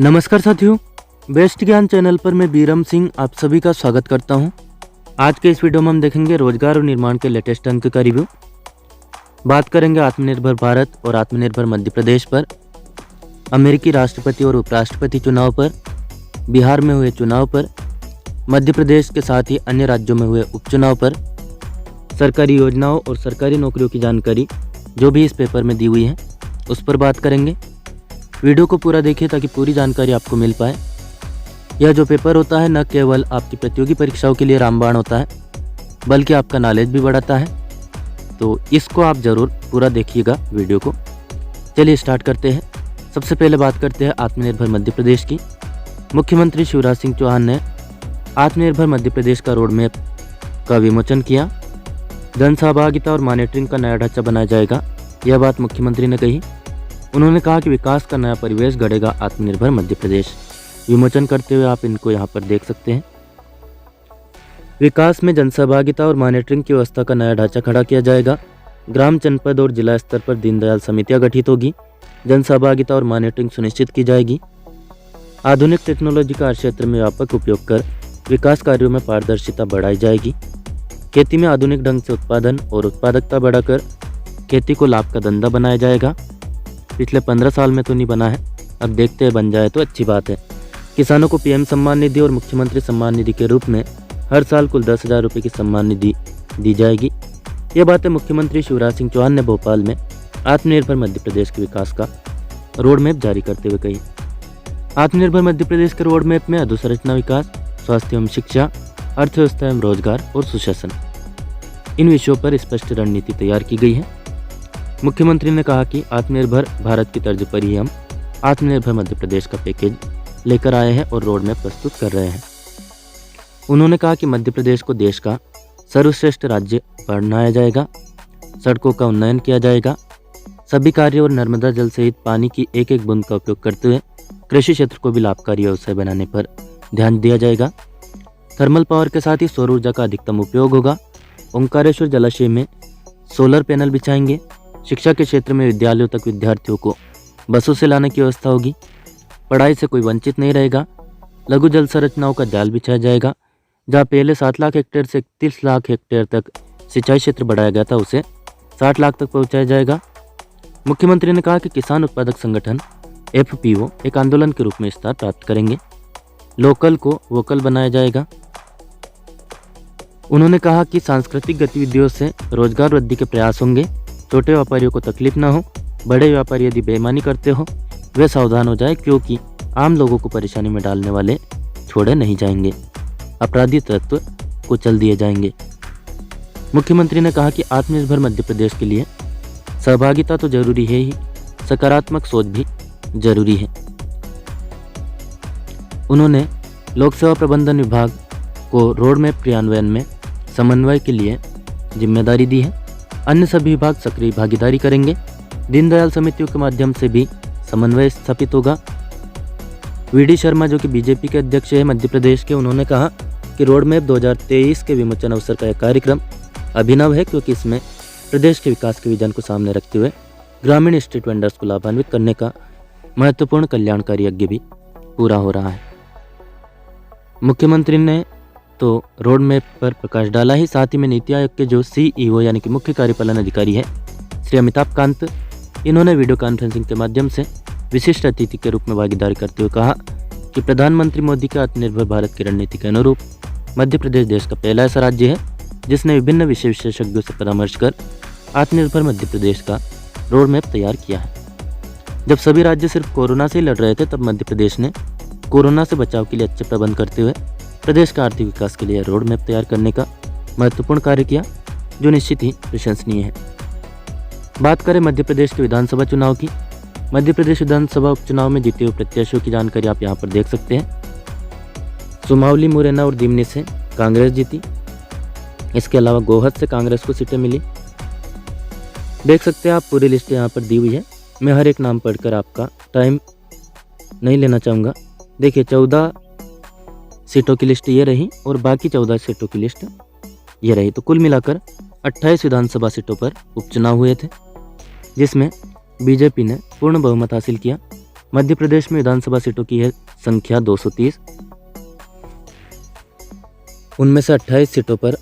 नमस्कार साथियों, बेस्ट ज्ञान चैनल पर मैं बीरम सिंह आप सभी का स्वागत करता हूं। आज के इस वीडियो में हम देखेंगे रोजगार और निर्माण के लेटेस्ट अंक का रिव्यू। बात करेंगे आत्मनिर्भर भारत और आत्मनिर्भर मध्य प्रदेश पर, अमेरिकी राष्ट्रपति और उपराष्ट्रपति चुनाव पर, बिहार में हुए चुनाव पर, मध्य प्रदेश के साथ ही अन्य राज्यों में हुए उपचुनाव पर, सरकारी योजनाओं और सरकारी नौकरियों की जानकारी जो भी इस पेपर में दी हुई है उस पर बात करेंगे। वीडियो को पूरा देखिए ताकि पूरी जानकारी आपको मिल पाए। यह जो पेपर होता है न केवल आपकी प्रतियोगी परीक्षाओं के लिए रामबाण होता है बल्कि आपका नॉलेज भी बढ़ाता है, तो इसको आप ज़रूर पूरा देखिएगा वीडियो को। चलिए स्टार्ट करते हैं। सबसे पहले बात करते हैं आत्मनिर्भर मध्य प्रदेश की। मुख्यमंत्री शिवराज सिंह चौहान ने आत्मनिर्भर मध्य प्रदेश का रोड मैप का विमोचन किया। जन सहभागिता और मॉनिटरिंग का नया ढांचा बनाया जाएगा, यह बात मुख्यमंत्री ने कही। उन्होंने कहा कि विकास का नया परिवेश गढ़ेगा आत्मनिर्भर मध्य प्रदेश। विमोचन करते हुए आप इनको यहाँ पर देख सकते हैं। विकास में जनसहभागिता और मॉनिटरिंग की व्यवस्था का नया ढांचा खड़ा किया जाएगा। ग्राम, जनपद और जिला स्तर पर दीनदयाल समितियाँ गठित होगी। जनसहभागिता और मॉनिटरिंग सुनिश्चित की जाएगी। आधुनिक टेक्नोलॉजी का हर क्षेत्र में व्यापक उपयोग कर विकास कार्यों में पारदर्शिता बढ़ाई जाएगी। खेती में आधुनिक ढंग से उत्पादन और उत्पादकता बढ़ाकर खेती को लाभ का धंधा बनाया जाएगा। पिछले 15 साल में तो नहीं बना है, अब देखते हैं बन जाए तो अच्छी बात है। किसानों को पीएम सम्मान निधि और मुख्यमंत्री सम्मान निधि के रूप में हर साल कुल 10,000 रुपये की सम्मान निधि दी जाएगी। ये बातें मुख्यमंत्री शिवराज सिंह चौहान ने भोपाल में आत्मनिर्भर मध्य प्रदेश के विकास का रोड मैप जारी करते हुए कही। आत्मनिर्भर मध्य प्रदेश के रोड मैप में अधोसंरचना विकास, स्वास्थ्य एवं शिक्षा, अर्थव्यवस्था एवं रोजगार और सुशासन, इन विषयों पर स्पष्ट रणनीति तैयार की गई है। मुख्यमंत्री ने कहा कि आत्मनिर्भर भारत की तर्ज पर ही हम आत्मनिर्भर मध्य प्रदेश का पैकेज लेकर आए हैं और रोड मैप प्रस्तुत कर रहे हैं। उन्होंने कहा कि मध्य प्रदेश को देश का सर्वश्रेष्ठ राज्य बनाया जाएगा, सड़कों का उन्नयन किया जाएगा, सभी कार्य और नर्मदा जल सहित पानी की एक एक बूंद का उपयोग करते हुए कृषि क्षेत्र को भी लाभकारी व्यवसाय बनाने पर ध्यान दिया जाएगा। थर्मल पावर के साथ ही सौर ऊर्जा का अधिकतम उपयोग होगा। ओंकारेश्वर जलाशय में सोलर पैनल बिछाएंगे। शिक्षा के क्षेत्र में विद्यालयों तक विद्यार्थियों को बसों से लाने की व्यवस्था होगी। पढ़ाई से कोई वंचित नहीं रहेगा। लघु जल संरचनाओं का जाल बिछाया जाएगा। जहां पहले 7 लाख हेक्टेयर से 31 लाख हेक्टेयर तक सिंचाई क्षेत्र बढ़ाया गया था, उसे 60 लाख तक पहुंचाया जाएगा। मुख्यमंत्री ने कहा कि किसान उत्पादक संगठन FPO एक आंदोलन के रूप में विस्तार प्राप्त करेंगे। लोकल को वोकल बनाया जाएगा। उन्होंने कहा कि सांस्कृतिक गतिविधियों से रोजगार वृद्धि के प्रयास होंगे। छोटे व्यापारियों को तकलीफ ना हो। बड़े व्यापारी यदि बेईमानी करते हो वे सावधान हो जाए, क्योंकि आम लोगों को परेशानी में डालने वाले छोड़े नहीं जाएंगे। अपराधी तत्व कुचल दिए जाएंगे। मुख्यमंत्री ने कहा कि आत्मनिर्भर मध्य प्रदेश के लिए सहभागिता तो जरूरी है ही, सकारात्मक सोच भी जरूरी है। उन्होंने लोक सेवा प्रबंधन विभाग को रोड मैप क्रियान्वयन में समन्वय के लिए जिम्मेदारी दी है। अन्य सभी विभाग सक्रिय भागीदारी करेंगे। दीनदयाल समितियों के माध्यम से भी समन्वय स्थापित होगा। VD शर्मा जो कि बीजेपी के अध्यक्ष है मध्य प्रदेश के, उन्होंने कहा कि रोड मैप 2023 के विमोचन अवसर का यह कार्यक्रम अभिनव है, क्योंकि इसमें प्रदेश के विकास के विजन को सामने रखते हुए ग्रामीण स्ट्रीट वेंडर्स को लाभान्वित करने का महत्वपूर्ण कल्याणकारी यज्ञ भी पूरा हो रहा है। मुख्यमंत्री ने तो रोड मैप पर प्रकाश डाला ही, साथ ही में नीति आयोग के जो CEO यानी कि मुख्य कार्यपालन अधिकारी है श्री अमिताभ कांत, इन्होंने वीडियो कॉन्फ्रेंसिंग के माध्यम से विशिष्ट अतिथि के रूप में भागीदारी करते हुए कहा कि प्रधानमंत्री मोदी के आत्मनिर्भर भारत की रणनीति के अनुरूप मध्य प्रदेश देश का पहला ऐसा राज्य है जिसने विभिन्न विषय विशेषज्ञों से परामर्श कर आत्मनिर्भर मध्य प्रदेश का रोड मैप तैयार किया है। जब सभी राज्य सिर्फ कोरोना से ही लड़ रहे थे, तब मध्य प्रदेश ने कोरोना से बचाव के लिए अच्छे प्रबंध करते हुए प्रदेश का आर्थिक विकास के लिए रोड मैप तैयार करने का महत्वपूर्ण कार्य किया, जो निश्चित ही प्रशंसनीय है। बात करें मध्य प्रदेश के विधानसभा चुनाव की। मध्य प्रदेश विधानसभा उपचुनाव में जीते हुए प्रत्याशियों की जानकारी आप यहाँ पर देख सकते हैं। सुमावली, मुरैना और दिमनी से कांग्रेस जीती। इसके अलावा गोहद से कांग्रेस को सीटें मिली। देख सकते हैं आप, पूरी लिस्ट यहाँ पर दी हुई है। मैं हर एक नाम पढ़कर आपका टाइम नहीं लेना चाहूँगा। देखिए, 14 सीटों की लिस्ट ये रही और बाकी 14 सीटों की लिस्ट ये रही। तो कुल मिलाकर 28 विधानसभा सीटों पर उपचुनाव हुए थे, जिसमें बीजेपी ने पूर्ण बहुमत हासिल किया। मध्य प्रदेश में विधानसभा सीटों की है संख्या 230। उनमें से 28 सीटों पर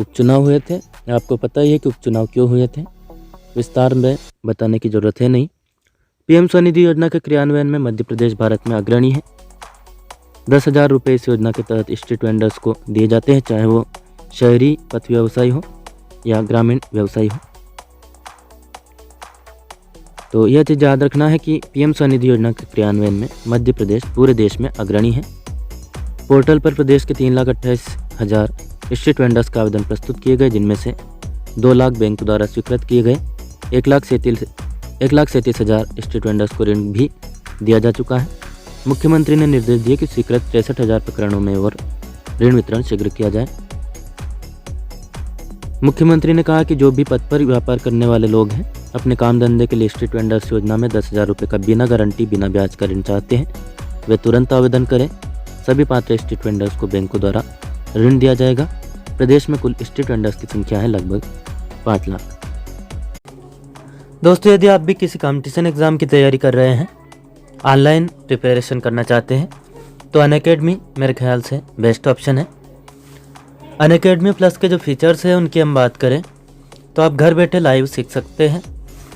उपचुनाव हुए थे। आपको पता ही है कि उपचुनाव क्यों हुए थे, विस्तार में बताने की जरूरत है नहीं। पीएम स्वनिधि योजना के क्रियान्वयन में मध्य प्रदेश भारत में अग्रणी है। 10,000 रुपये इस योजना के तहत स्ट्रीट वेंडर्स को दिए जाते हैं, चाहे वो शहरी पथ व्यवसायी हो या ग्रामीण व्यवसायी हो। तो यह चीज़ याद रखना है कि पीएम स्वनिधि योजना के क्रियान्वयन में मध्य प्रदेश पूरे देश में अग्रणी है। पोर्टल पर प्रदेश के 3,28,000 स्ट्रीट वेंडर्स का आवेदन प्रस्तुत किए गए, जिनमें से 2 लाख बैंक द्वारा स्वीकृत किए गए। 1,37,000 स्ट्रीट वेंडर्स को ऋण भी दिया जा चुका है। मुख्यमंत्री ने निर्देश दिए कि स्वीकृत 63,000 प्रकरणों में और ऋण वितरण शीघ्र किया जाए। मुख्यमंत्री ने कहा कि जो भी पथ पर व्यापार करने वाले लोग हैं, अपने काम धंधे के लिए स्ट्रीट वेंडर्स योजना में 10,000 रुपये का बिना गारंटी बिना ब्याज का ऋण चाहते हैं, वे तुरंत आवेदन करें। सभी पात्र स्ट्रीट वेंडर्स को बैंकों द्वारा ऋण दिया जाएगा। प्रदेश में कुल स्ट्रीट वेंडर्स की संख्या है लगभग 5 लाख। दोस्तों, यदि आप भी किसी कॉम्पिटिशन एग्जाम की तैयारी कर रहे हैं, ऑनलाइन प्रिपरेशन करना चाहते हैं, तो अनअकैडमी मेरे ख्याल से बेस्ट ऑप्शन है। अनअकैडमी प्लस के जो फीचर्स हैं उनकी हम बात करें तो आप घर बैठे लाइव सीख सकते हैं।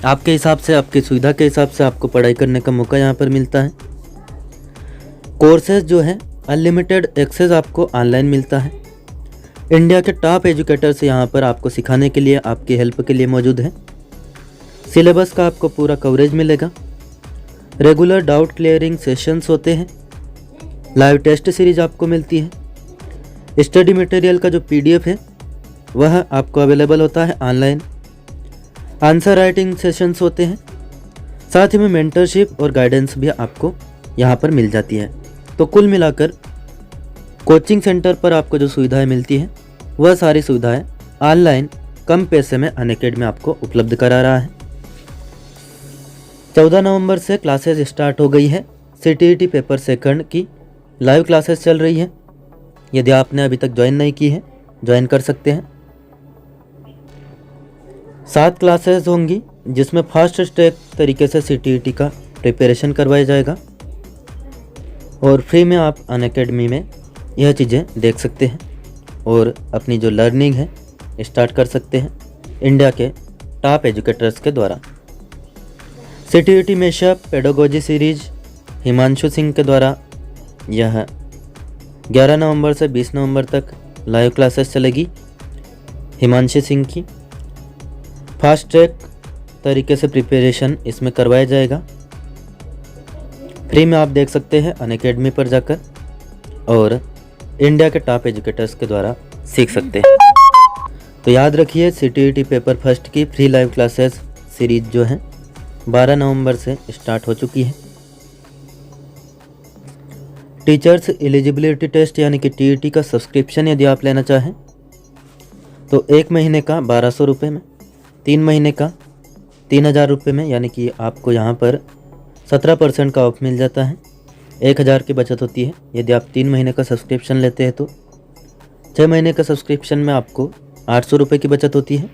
आपके हिसाब से, आपकी सुविधा के हिसाब से आपको पढ़ाई करने का मौका यहाँ पर मिलता है। कोर्सेज जो है अनलिमिटेड एक्सेस आपको ऑनलाइन मिलता है। इंडिया के टॉप एजुकेटर्स यहाँ पर आपको सिखाने के लिए, आपकी हेल्प के लिए मौजूद है। सिलेबस का आपको पूरा कवरेज मिलेगा। रेगुलर डाउट क्लियरिंग सेशंस होते हैं। लाइव टेस्ट सीरीज आपको मिलती है। स्टडी मटेरियल का जो PDF है वह आपको अवेलेबल होता है ऑनलाइन। आंसर राइटिंग सेशंस होते हैं। साथ ही में मेंटरशिप और गाइडेंस भी आपको यहाँ पर मिल जाती है। तो कुल मिलाकर कोचिंग सेंटर पर आपको जो सुविधाएं मिलती हैं वह सारी सुविधाएं ऑनलाइन कम पैसे में अनअकैडमी आपको उपलब्ध करा रहा है। 14 नवंबर से क्लासेस स्टार्ट हो गई है। CTET पेपर सेकंड की लाइव क्लासेस चल रही है। यदि आपने अभी तक ज्वाइन नहीं की है, ज्वाइन कर सकते हैं। 7 क्लासेस होंगी, जिसमें फास्ट ट्रैक तरीके से CTET का प्रिपरेशन करवाया जाएगा और फ्री में आप अनअकैडमी में यह चीज़ें देख सकते हैं और अपनी जो लर्निंग है स्टार्ट कर सकते हैं इंडिया के टॉप एजुकेटर्स के द्वारा। CTET mashup pedagogy series Himanshu Singh के द्वारा यह 11 नवंबर से 20 नवंबर तक लाइव क्लासेस चलेगी। हिमांशु सिंह की फास्ट ट्रैक तरीके से प्रिपरेशन इसमें करवाया जाएगा। फ्री में आप देख सकते हैं अनअकैडमी पर जाकर और इंडिया के टॉप एजुकेटर्स के द्वारा सीख सकते हैं। तो याद रखिए, CTET पेपर फर्स्ट की फ्री लाइव क्लासेस सीरीज जो है 12 नवंबर से स्टार्ट हो चुकी है। टीचर्स एलिजिबिलिटी टेस्ट यानी कि TET का सब्सक्रिप्शन यदि आप लेना चाहें तो 1 महीने का 1,200 रुपये में, 3 महीने का 3,000 रुपये में, यानी कि आपको यहाँ पर 17% का ऑफ मिल जाता है। 1,000 की बचत होती है। यदि आप 3 महीने का सब्सक्रिप्शन लेते हैं तो 6 महीने का सब्सक्रिप्शन में आपको 800 रुपये की बचत होती है।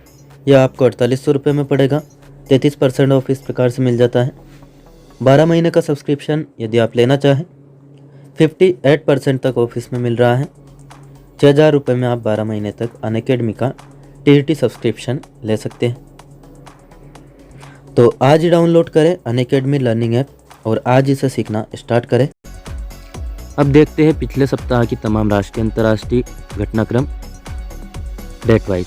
यह आपको 4,800 रुपये में पड़ेगा। 33% ऑफ इस प्रकार से मिल जाता है। 12 महीने का सब्सक्रिप्शन यदि आप लेना चाहें 58% तक ऑफ इसमें मिल रहा है। 6,000 रुपये में आप 12 महीने तक अनअकैडमी का TET सब्सक्रिप्शन ले सकते हैं। तो आज ही डाउनलोड करें अनअकैडमी लर्निंग ऐप और आज इसे सीखना स्टार्ट करें। अब देखते हैं पिछले सप्ताह की तमाम राष्ट्रीय अंतर्राष्ट्रीय घटनाक्रम डेट वाइज।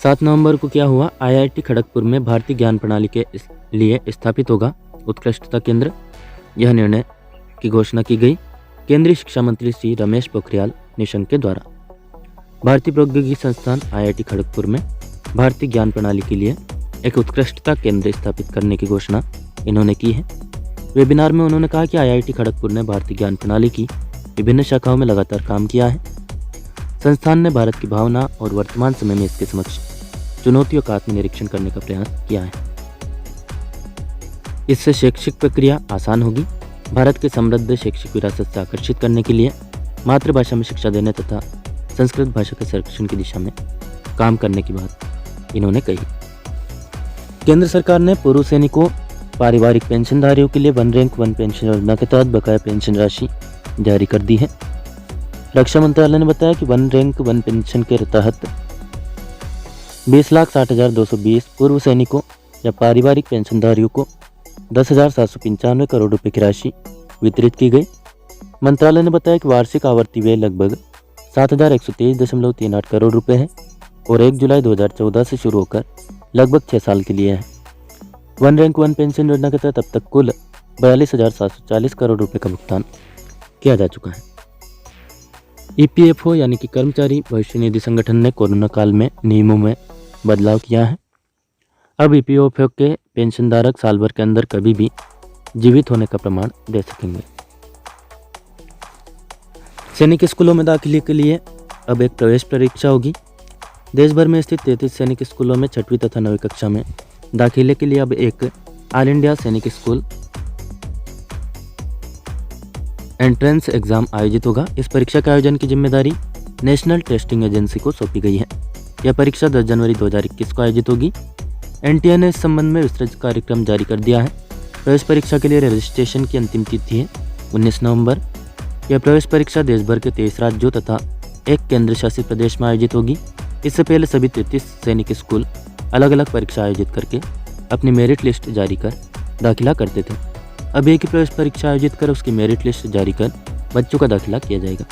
7 नवंबर को क्या हुआ? IIT खड़गपुर में भारतीय ज्ञान प्रणाली के लिए स्थापित होगा उत्कृष्टता केंद्र। यह निर्णय की घोषणा की गई केंद्रीय शिक्षा मंत्री श्री रमेश पोखरियाल निशंक के द्वारा। भारतीय प्रौद्योगिकी संस्थान IIT खड़गपुर में भारतीय ज्ञान प्रणाली के लिए एक उत्कृष्टता केंद्र स्थापित करने की घोषणा इन्होंने की है। वेबिनार में उन्होंने कहा कि IIT खड़गपुर ने भारतीय ज्ञान प्रणाली की विभिन्न शाखाओं में लगातार काम किया है। संस्थान ने भारत की भावना और वर्तमान समय में इसके समक्ष चुनौतियों का आत्मनिरीक्षण करने का प्रयास किया है। इससे शैक्षिक प्रक्रिया आसान होगी। भारत के समृद्ध शैक्षिक विरासत से आकर्षित करने के लिए मातृभाषा में शिक्षा देने तथा संस्कृत भाषा के संरक्षण की दिशा में काम करने की बात इन्होंने कही। केंद्र सरकार ने पूर्व सैनिकों पारिवारिक पेंशनधारियों के लिए वन रैंक वन पेंशन योजना के तहत बकाया पेंशन राशि जारी कर दी है। रक्षा मंत्रालय ने बताया कि वन रैंक वन पेंशन के तहत 20,60,220 पूर्व सैनिकों या पारिवारिक पेंशनधारियों को 10,795 करोड़ रुपए की राशि वितरित की गई। मंत्रालय ने बताया कि वार्षिक आवर्ती व्यय लगभग 7,123.38 करोड़ रुपए है और 1 जुलाई 2014 से शुरू होकर लगभग 6 साल के लिए है। वन रैंक वन पेंशन योजना के तहत अब तक कुल 42,740 करोड़ रुपए का भुगतान किया जा चुका है। EPFO यानी कि कर्मचारी भविष्य निधि संगठन ने कोरोना काल में नियमों में बदलाव किया है। अब EPFO के पेंशनधारक साल भर के अंदर कभी भी जीवित होने का प्रमाण दे सकेंगे। सैनिक स्कूलों में दाखिले के लिए अब एक प्रवेश परीक्षा होगी। देश भर में स्थित 33 सैनिक स्कूलों में 6वीं तथा 9वीं कक्षा में दाखिले के लिए अब एक ऑल इंडिया सैनिक स्कूल एंट्रेंस एग्जाम आयोजित होगा। इस परीक्षा के आयोजन की जिम्मेदारी नेशनल टेस्टिंग एजेंसी को सौंपी गई है। यह परीक्षा 10 जनवरी 2021 को आयोजित होगी। NTA ने इस संबंध में विस्तृत कार्यक्रम जारी कर दिया है। प्रवेश परीक्षा के लिए रजिस्ट्रेशन की अंतिम तिथि है 19 नवंबर। यह प्रवेश परीक्षा देश भर के 23 राज्यों तथा एक केंद्र शासित प्रदेश में आयोजित होगी। इससे पहले सभी 33 सैनिक स्कूल अलग अलग परीक्षा आयोजित करके अपनी मेरिट लिस्ट जारी कर दाखिला करते थे। अब एक ही प्रवेश परीक्षा आयोजित कर उसकी मेरिट लिस्ट जारी कर बच्चों का दाखिला किया जाएगा।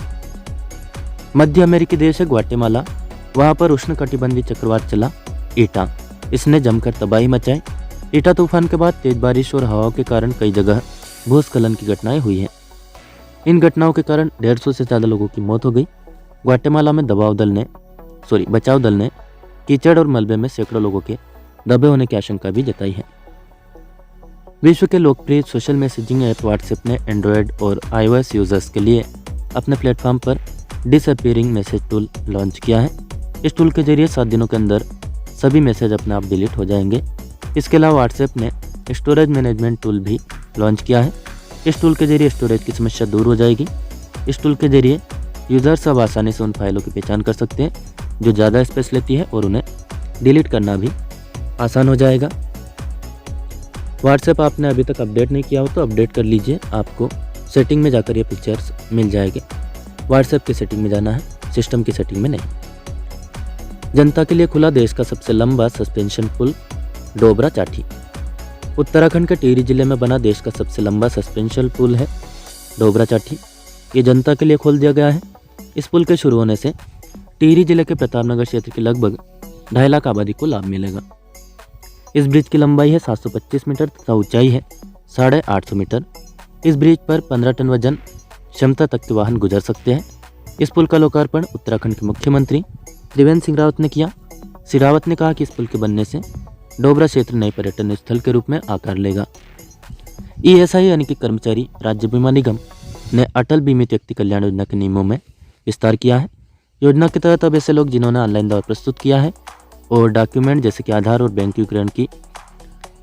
मध्य अमेरिकी देश है ग्वाटेमाला। वहां पर उष्णकटिबंधीय चक्रवात चला ईटा। इसने जमकर तबाही मचाई। ईटा तूफान के बाद तेज बारिश और हवाओं के कारण कई जगह भूस्खलन की घटनाएं हुई हैं। इन घटनाओं के कारण 150 से ज़्यादा लोगों की मौत हो गई। ग्वाटेमाला में बचाव दल ने कीचड़ और मलबे में सैकड़ों लोगों के दबे होने की आशंका भी जताई है। विश्व के लोकप्रिय सोशल मैसेजिंग ऐप व्हाट्सएप ने एंड्रॉयड और iOS यूजर्स के लिए अपने प्लेटफॉर्म पर डिसअपीयरिंग मैसेज टूल लॉन्च किया है। इस टूल के जरिए 7 दिनों के अंदर सभी मैसेज अपने आप डिलीट हो जाएंगे। इसके अलावा व्हाट्सएप ने स्टोरेज मैनेजमेंट टूल भी लॉन्च किया है। इस टूल के जरिए स्टोरेज की समस्या दूर हो जाएगी। इस टूल के जरिए यूजर्स अब आसानी से उन फाइलों की पहचान कर सकते हैं जो ज़्यादा स्पेस लेती है और उन्हें डिलीट करना भी आसान हो जाएगा। व्हाट्सएप आपने अभी तक अपडेट नहीं किया हो तो अपडेट कर लीजिए। आपको सेटिंग में जाकर ये फीचर्स मिल जाएंगे। व्हाट्सएप की सेटिंग में जाना है, सिस्टम की सेटिंग में नहीं। जनता के लिए खुला देश का सबसे लंबा सस्पेंशन पुल डोबरा चाठी। उत्तराखंड के टिहरी जिले में बना देश का सबसे लंबा सस्पेंशन पुल है डोबरा चाठी। ये जनता के लिए खोल दिया गया है। इस पुल के शुरू होने से टिहरी जिले के प्रतापनगर क्षेत्र की लगभग 2.5 लाख आबादी को लाभ मिलेगा। इस ब्रिज की लंबाई है 725 मीटर तथा ऊंचाई है 850 मीटर। इस ब्रिज पर 15 टन वजन क्षमता तक के वाहन गुजर सकते हैं। इस पुल का लोकार्पण उत्तराखंड के मुख्यमंत्री त्रिवेंद्र सिंह रावत ने किया। श्री रावत ने कहा कि इस पुल के बनने से डोबरा क्षेत्र नए पर्यटन स्थल के रूप में आकार लेगा। ESI यानी कि कर्मचारी राज्य बीमा निगम ने अटल बीमित व्यक्ति कल्याण योजना के नियमों में विस्तार किया है। योजना के तहत अब ऐसे लोग जिन्होंने ऑनलाइन दावा प्रस्तुत किया है और डॉक्यूमेंट जैसे कि आधार और बैंक विवरण की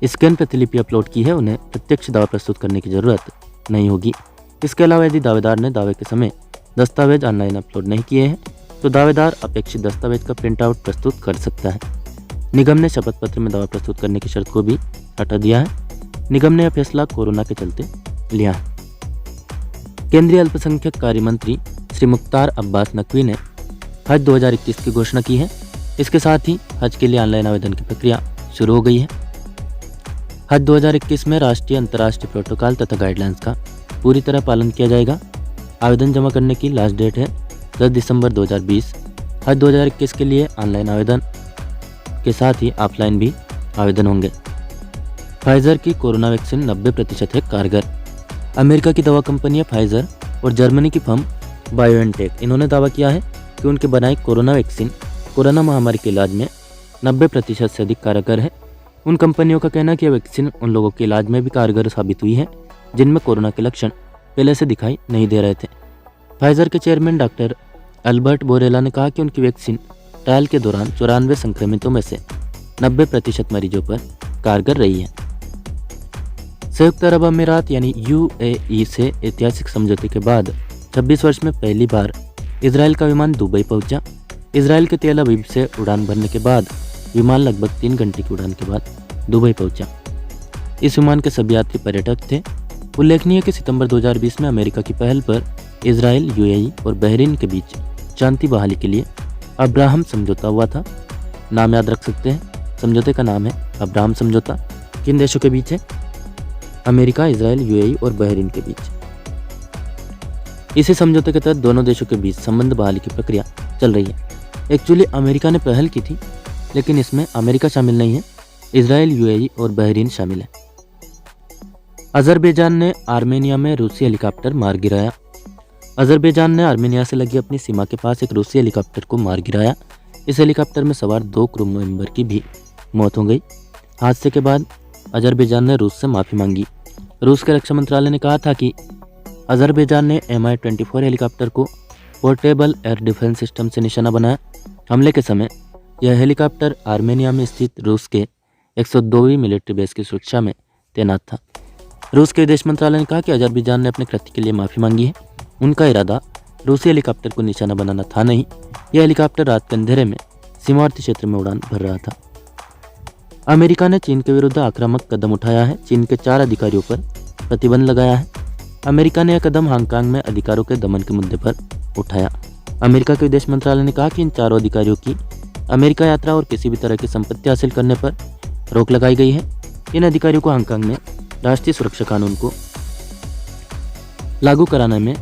स्कैन प्रतिलिपि अपलोड की है, उन्हें प्रत्यक्ष दावा प्रस्तुत करने की जरूरत नहीं होगी। इसके अलावा यदि दावेदार ने दावे के समय दस्तावेज ऑनलाइन अपलोड नहीं किए हैं तो दावेदार अपेक्षित दस्तावेज का प्रिंट आउट प्रस्तुत कर सकता है। निगम ने शपथ पत्र में दावा प्रस्तुत करने की शर्त को भी हटा दिया है। निगम ने यह फैसला कोरोना के चलते लिया है। केंद्रीय अल्पसंख्यक कार्य मंत्री श्री मुख्तार अब्बास नकवी ने हज 2021 की घोषणा की है। इसके साथ ही हज के लिए ऑनलाइन आवेदन की प्रक्रिया शुरू हो गई है। हज 2021 में राष्ट्रीय अंतर्राष्ट्रीय प्रोटोकॉल तथा गाइडलाइंस का पूरी तरह पालन किया जाएगा। आवेदन जमा करने की लास्ट डेट है 10 दिसंबर 2020। हज 2021 के लिए ऑनलाइन आवेदन के साथ ही ऑफलाइन भी आवेदन होंगे। फाइजर की कोरोना वैक्सीन 90% है कारगर। अमेरिका की दवा कंपनी फाइजर और जर्मनी की फर्म बायोएनटेक इन्होंने दावा किया है कि उनके बनाई कोरोना वैक्सीन कोरोना महामारी के इलाज में 90% से अधिक कारगर है। उन कंपनियों का कहना है कि यह वैक्सीन उन लोगों के इलाज में भी कारगर साबित हुई है जिनमें कोरोना के लक्षण पहले से दिखाई नहीं दे रहे थे। फाइजर के चेयरमैन डॉक्टर अल्बर्ट बोरेला ने कहा कि उनकी वैक्सीन ट्रायल के दौरान 94 संक्रमितों में से 90% मरीजों पर कारगर रही है। संयुक्त अरब अमीरात यानी UAE से ऐतिहासिक समझौते के बाद 26 वर्ष में पहली बार इजराइल का विमान दुबई पहुंचा। इजराइल के तेल अवीव से उड़ान भरने के बाद विमान लगभग 3 घंटे की उड़ान के बाद दुबई पहुंचा। इस विमान के सभी यात्री पर्यटक थे। उल्लेखनीय है कि सितंबर 2020 में अमेरिका की पहल पर इजराइल, यूएई और बहरीन के बीच शांति बहाली के लिए अब्राहम समझौता हुआ था। नाम याद रख सकते हैं, समझौते का नाम है अब्राहम समझौता। किन देशों के बीच है? अमेरिका, इजराइल, यूएई और बहरीन के बीच। इसी समझौते के तहत दोनों देशों के बीच संबंध बहाली की प्रक्रिया चल रही है। एक्चुअली अमेरिका ने पहल की थी, लेकिन इसमें अमेरिका शामिल नहीं है, इजराइल, यूएई और बहरीन शामिल है। अजरबैजान ने आर्मेनिया में रूसी हेलीकॉप्टर मार गिराया। अजरबैजान ने आर्मेनिया से लगी अपनी सीमा के पास एक रूसी हेलीकॉप्टर को मार गिराया। इस हेलीकॉप्टर में सवार 2 क्रू मेंबर की भी मौत हो गई। हादसे के बाद अजरबैजान ने रूस से माफ़ी मांगी। रूस के रक्षा मंत्रालय ने कहा था कि अजरबैजान ने Mi-24 हेलीकॉप्टर को पोर्टेबल एयर डिफेंस सिस्टम से निशाना बनाया। हमले के समय यह हेलीकॉप्टर आर्मेनिया में स्थित रूस के 102वीं मिलिट्री बेस की सुरक्षा में तैनात था। रूस के विदेश मंत्रालय ने कहा कि अजरबैजान ने अपने कृत्य के लिए माफ़ी मांगी है। उनका इरादा रूसी हेलीकॉप्टर को निशाना बनाना था नहीं। यह हेलीकॉप्टर रात के अंधेरे में सीमावर्ती क्षेत्र में उड़ान भर रहा था। अमेरिका ने चीन के विरुद्ध आक्रामक कदम उठाया है। चीन के 4 अधिकारियों पर प्रतिबंध लगाया है। अमेरिका ने यह कदम हांगकांग में अधिकारों के दमन के मुद्दे पर उठाया। अमेरिका के विदेश मंत्रालय ने कहा कि इन 4 अधिकारियों की अमेरिका यात्रा और किसी भी तरह की संपत्ति हासिल करने पर रोक लगाई गई है। इन अधिकारियों को हांगकांग में राष्ट्रीय सुरक्षा कानून को लागू कराने में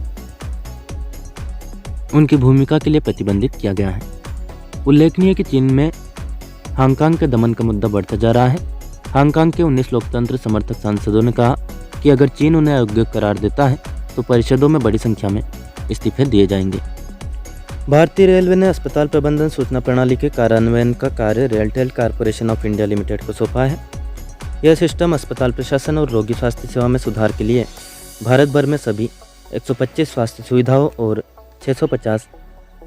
उनकी भूमिका के लिए प्रतिबंधित किया गया है। उल्लेखनीय है कि चीन में हांगकांग के दमन का मुद्दा बढ़ता जा रहा है। हांगकांग के 19 लोकतंत्र समर्थक सांसदों ने कहा कि अगर चीन उन्हें अयोग्य करार देता है तो परिषदों में बड़ी संख्या में इस्तीफे दिए जाएंगे। भारतीय रेलवे ने अस्पताल प्रबंधन सूचना प्रणाली के कार्यान्वयन का कार्य RailTel corporation of India limited को सौंपा है। यह सिस्टम अस्पताल प्रशासन और रोगी स्वास्थ्य सेवा में सुधार के लिए भारत भर में सभी 125 स्वास्थ्य सुविधाओं और 650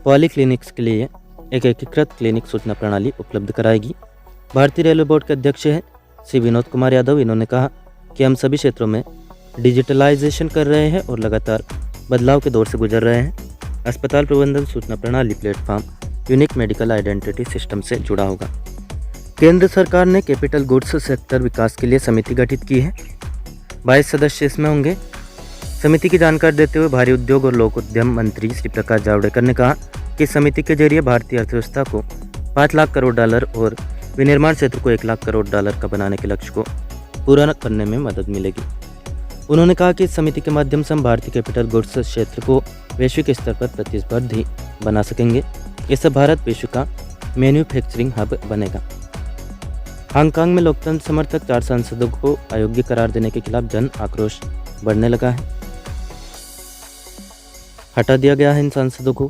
पॉलीक्लिनिक्स के लिए एक एकीकृत क्लिनिक सूचना प्रणाली उपलब्ध कराएगी। भारतीय रेलवे बोर्ड के अध्यक्ष हैं श्री विनोद कुमार यादव। इन्होंने कहा कि हम सभी क्षेत्रों में डिजिटलाइजेशन कर रहे हैं और लगातार बदलाव के दौर से गुजर रहे हैं। अस्पताल प्रबंधन सूचना प्रणाली platform unique medical identity system से जुड़ा होगा। केंद्र सरकार ने कैपिटल गुड्स सेक्टर विकास के लिए समिति गठित की है। 22 सदस्य इसमें होंगे। समिति की जानकारी देते हुए भारी उद्योग और लोक उद्यम मंत्री श्री प्रकाश जावड़ेकर ने कहा कि इस समिति के जरिए भारतीय अर्थव्यवस्था को 5 लाख करोड़ डॉलर और विनिर्माण क्षेत्र को 1 लाख करोड़ डॉलर का बनाने के लक्ष्य को पूरा करने में मदद मिलेगी। उन्होंने कहा कि इस समिति के माध्यम से हम भारतीय कैपिटल गुड्स क्षेत्र को वैश्विक स्तर पर प्रतिस्पर्धी बना सकेंगे। इससे भारत विश्व का मैन्युफैक्चरिंग हब बनेगा। हांगकांग में लोकतंत्र समर्थक 4 सांसदों को अयोग्य करार देने के खिलाफ जन आक्रोश बढ़ने लगा है। हटा दिया गया है इन सांसदों को।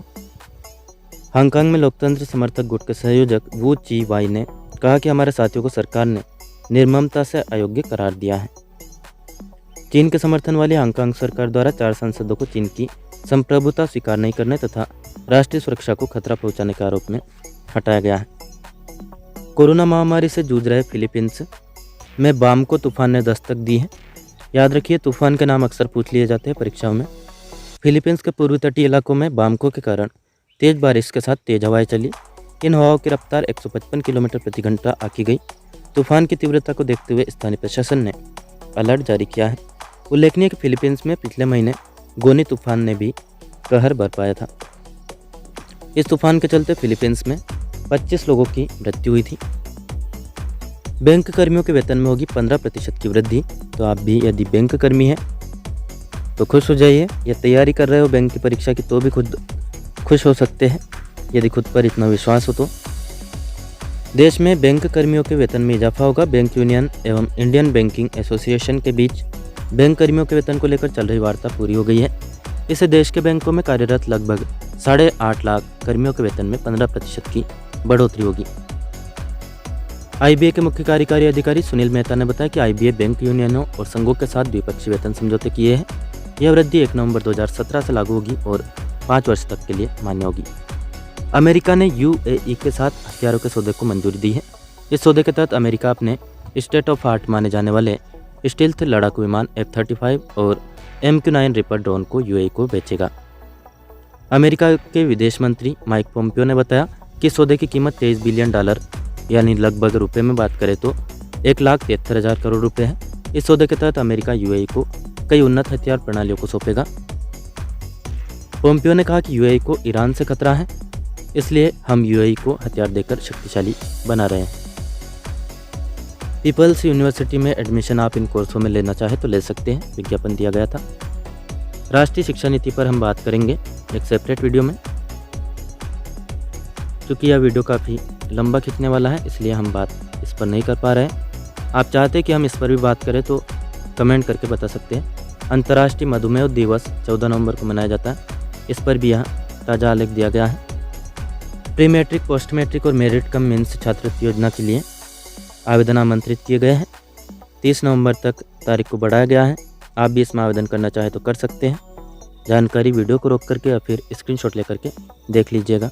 हांगकांग में लोकतंत्र समर्थक गुट के संयोजक वू ची वाई ने कहा कि हमारे साथियों को सरकार ने निर्ममता से अयोग्य करार दिया है। चीन के समर्थन वाली हांगकांग सरकार द्वारा 4 सांसदों को चीन की संप्रभुता स्वीकार नहीं करने तथा राष्ट्रीय सुरक्षा को खतरा पहुंचाने के आरोप में हटाया गया है। कोरोना महामारी से जूझ रहे फिलीपींस में बामको तूफान ने दस्तक दी है। याद रखिए, तूफान के नाम अक्सर पूछ लिए जाते हैं परीक्षाओं में। फिलीपींस के पूर्वी तटीय इलाकों में बामको के कारण तेज बारिश के साथ तेज हवाएं चली। इन हवाओं की रफ्तार 155 किलोमीटर प्रति घंटा आंकी गई। तूफान की तीव्रता को देखते हुए स्थानीय प्रशासन ने अलर्ट जारी किया है। उल्लेखनीय कि फिलीपींस में पिछले महीने गोनी तूफान ने भी कहर बरपाया था। इस तूफान के चलते फिलीपींस में 25 लोगों की मृत्यु हुई थी। बैंक कर्मियों के वेतन में होगी 15% की वृद्धि। तो आप भी यदि बैंक कर्मी हैं तो खुश हो जाइए, या तैयारी कर रहे हो बैंक की परीक्षा की तो भी खुद खुश हो सकते हैं यदि खुद पर इतना विश्वास हो तो। देश में बैंक कर्मियों के वेतन में इजाफा होगा। बैंक यूनियन एवं इंडियन बैंकिंग एसोसिएशन के बीच बैंक कर्मियों के वेतन को लेकर चल रही वार्ता पूरी हो गई है। इससे देश के बैंकों में कार्यरत लगभग 8.5 लाख कर्मियों के वेतन में 15% की बढ़ोतरी होगी। आईबीए के मुख्य कार्यकारी अधिकारी सुनील मेहता ने बताया कि आईबीए बैंक यूनियनों और संघों के साथ द्विपक्षीय वेतन समझौते किए हैं। यह वृद्धि 1 नवंबर 2017 से लागू होगी और 5 वर्ष तक के लिए मान्य होगी। अमेरिका ने यूएई के साथ हथियारों के सौदे को मंजूरी दी है। इस सौदे के तहत अमेरिका अपने स्टेट ऑफ आर्ट माने जाने वाले स्टील्थ लड़ाकू विमान F-35 और MQ-9 रिपर ड्रोन को यूएई को बेचेगा। अमेरिका के विदेश मंत्री माइक पोम्पियो ने बताया कि सौदे की कीमत $23 बिलियन यानी लगभग रुपए में बात करें तो 1,73,000 करोड़ रुपए है। इस सौदे के तहत अमेरिका यूएई को कई उन्नत हथियार प्रणालियों को सौंपेगा। पोम्पियो ने कहा कि यूएई को ईरान से खतरा है, इसलिए हम यूएई को हथियार देकर शक्तिशाली बना रहे हैं। पीपल्स यूनिवर्सिटी में एडमिशन आप इन कोर्सों में लेना चाहे तो ले सकते हैं, विज्ञापन दिया गया था। राष्ट्रीय शिक्षा नीति पर हम बात करेंगे एक सेपरेट वीडियो में। क्योंकि यह वीडियो काफ़ी लंबा खींचने वाला है, इसलिए हम बात इस पर नहीं कर पा रहे हैं। आप चाहते हैं कि हम इस पर भी बात करें तो कमेंट करके बता सकते हैं। अंतर्राष्ट्रीय मधुमेह दिवस 14 नवंबर को मनाया जाता है, इस पर भी यहाँ ताज़ा आलेख दिया गया है। प्री मैट्रिक, पोस्ट मैट्रिक और मेरिट कम मेंस छात्रवृत्ति योजना के लिए आवेदन आमंत्रित किए गए हैं। 30 नवंबर तक तारीख को बढ़ाया गया है। आप भी इसमें आवेदन करना चाहें तो कर सकते हैं। जानकारी वीडियो को रोक करके या फिर स्क्रीनशॉट लेकर के देख लीजिएगा।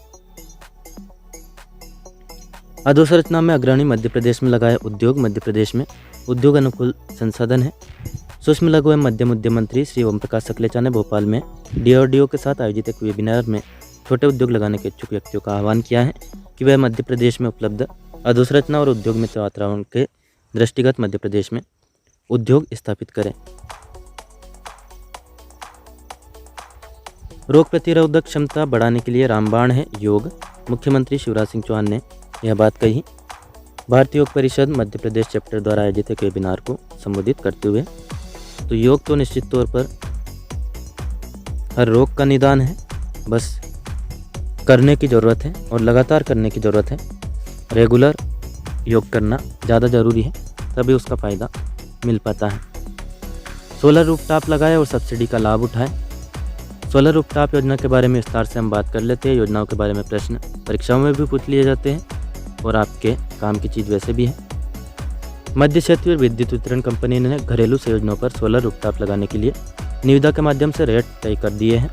अधोसंरचना में अग्रणी मध्य प्रदेश में लगाए उद्योग। मध्य प्रदेश में उद्योग अनुकूल संसाधन है। सूक्ष्म लघु एवं मध्यम उद्यम मंत्री श्री ओम प्रकाश सकलेचा ने भोपाल में डीआरडीओ के साथ आयोजित एक वेबिनार में छोटे उद्योग लगाने के इच्छुक व्यक्तियों का आह्वान किया है कि वह मध्य प्रदेश में उपलब्ध अधोसंरचना और उद्योग मित्र वातावरण के दृष्टिगत मध्य प्रदेश में उद्योग स्थापित करें। रोग प्रतिरोधक क्षमता बढ़ाने के लिए रामबाण है योग। मुख्यमंत्री शिवराज सिंह चौहान ने यह बात कही भारतीय योग परिषद मध्य प्रदेश चैप्टर द्वारा आयोजित एक वेबिनार को संबोधित करते हुए। तो योग तो निश्चित तौर पर हर रोग का निदान है, बस करने की ज़रूरत है और लगातार करने की ज़रूरत है। रेगुलर योग करना ज़्यादा ज़रूरी है, तभी उसका फ़ायदा मिल पाता है। सोलर रूफटॉप लगाए और सब्सिडी का लाभ उठाए। सोलर रूफटॉप योजना के बारे में विस्तार से हम बात कर लेते हैं। योजनाओं के बारे में प्रश्न परीक्षाओं में भी पूछ लिए जाते हैं और आपके काम की चीज़ वैसे भी है। मध्य क्षेत्रीय विद्युत वितरण कंपनी ने घरेलू संयोजनों पर सोलर रूफटॉप लगाने के लिए निविदा के माध्यम से रेट तय कर दिए हैं।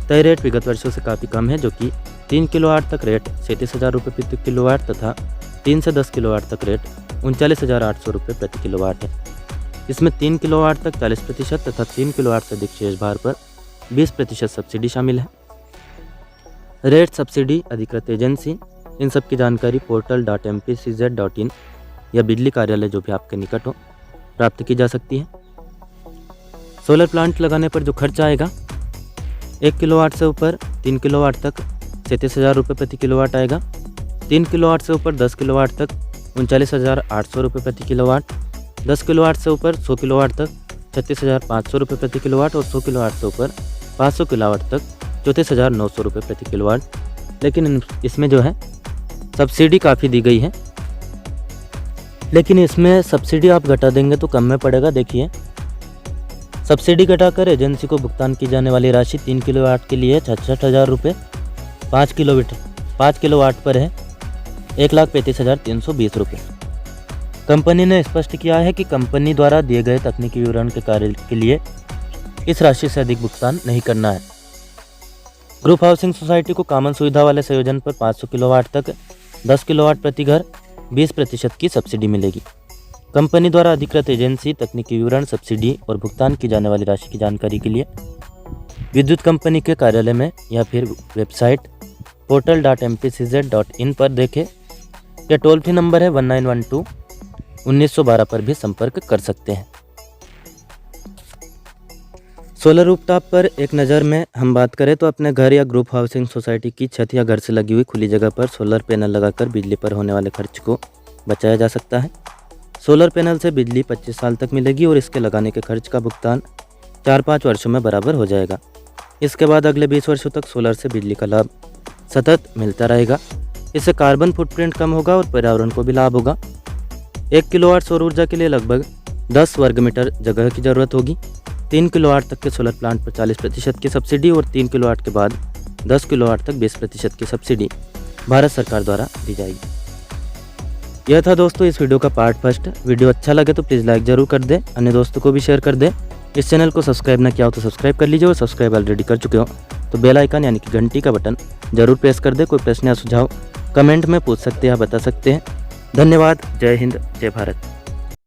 तय रेट विगत वर्षों से काफ़ी कम है, जो कि 3 किलोवाट तक रेट 37,000 रुपये प्रति किलोवाट तथा 3 से 10 किलोवाट तक रेट 39,800 रुपये प्रति किलोवाट है। इसमें 3 किलोवाट तक 40% तथा 3 किलोवाट से अधिक शेष भार पर 20% सब्सिडी शामिल है। रेट सब्सिडी अधिकृत एजेंसी, इन सब की जानकारी portal.mpcz.in या बिजली कार्यालय जो भी आपके निकट हो प्राप्त की जा सकती है। सोलर प्लांट लगाने पर जो खर्च आएगा, 1 किलोवाट से ऊपर 3 किलोवाट तक 37,000 रुपये प्रति किलोवाट आएगा। 3 किलोवाट से ऊपर 10 किलोवाट तक 39,800 रुपये प्रति किलोवाट। 10 किलोवाट से ऊपर 100 किलोवाट तक 36,500 रुपये प्रति किलोवाट और 100 किलोवाट से ऊपर 500 किलोवाट तक 34,900 रुपये प्रति किलोवाट। लेकिन इसमें जो है सब्सिडी काफ़ी दी गई है, लेकिन इसमें सब्सिडी आप घटा देंगे तो कम में पड़ेगा। देखिए, सब्सिडी घटाकर एजेंसी को भुगतान की जाने वाली राशि 3 किलोवाट के लिए 66,000 रुपये, 5 किलोवाट पर है 1,35,320 रुपये। कंपनी ने स्पष्ट किया है कि कंपनी द्वारा दिए गए तकनीकी विवरण के कार्य के लिए इस राशि से अधिक भुगतान नहीं करना है। ग्रुप हाउसिंग सोसाइटी को कॉमन सुविधा वाले संयोजन पर 500 किलोवाट तक 10 किलोवाट प्रति घर 20% की सब्सिडी मिलेगी। कंपनी द्वारा अधिकृत एजेंसी तकनीकी विवरण, सब्सिडी और भुगतान की जाने वाली राशि की जानकारी के लिए विद्युत कंपनी के कार्यालय में या फिर वेबसाइट portal.mpcz.in पर देखें या टोल फ्री नंबर है 1912 पर भी संपर्क कर सकते हैं। सोलर रूफटॉप पर एक नज़र में हम बात करें तो अपने घर या ग्रुप हाउसिंग सोसाइटी की छत या घर से लगी हुई खुली जगह पर सोलर पैनल लगाकर बिजली पर होने वाले खर्च को बचाया जा सकता है। सोलर पैनल से बिजली 25 साल तक मिलेगी और इसके लगाने के खर्च का भुगतान 4-5 वर्षों में बराबर हो जाएगा। इसके बाद अगले 20 वर्षों तक सोलर से बिजली का लाभ सतत मिलता रहेगा। इससे कार्बन फुटप्रिंट कम होगा और पर्यावरण को भी लाभ होगा। 1 किलोवाट सौर ऊर्जा के लिए लगभग 10 वर्ग मीटर जगह की ज़रूरत होगी। 3 किलोवाट तक के सोलर प्लांट पर 40% की सब्सिडी और 3 किलोवाट के बाद 10 किलोवाट तक 20% की सब्सिडी भारत सरकार द्वारा दी जाएगी। यह था दोस्तों इस वीडियो का पार्ट फर्स्ट। वीडियो अच्छा लगे तो प्लीज़ लाइक ज़रूर कर दें, अन्य दोस्तों को भी शेयर कर दें। इस चैनल को सब्सक्राइब ना किया हो तो सब्सक्राइब कर लीजिए और सब्सक्राइब ऑलरेडी कर चुके हो तो बेल आइकन यानी कि घंटी का बटन जरूर प्रेस कर दे। कोई प्रश्न या सुझाव कमेंट में पूछ सकते हैं, बता सकते हैं। धन्यवाद। जय हिंद, जय भारत।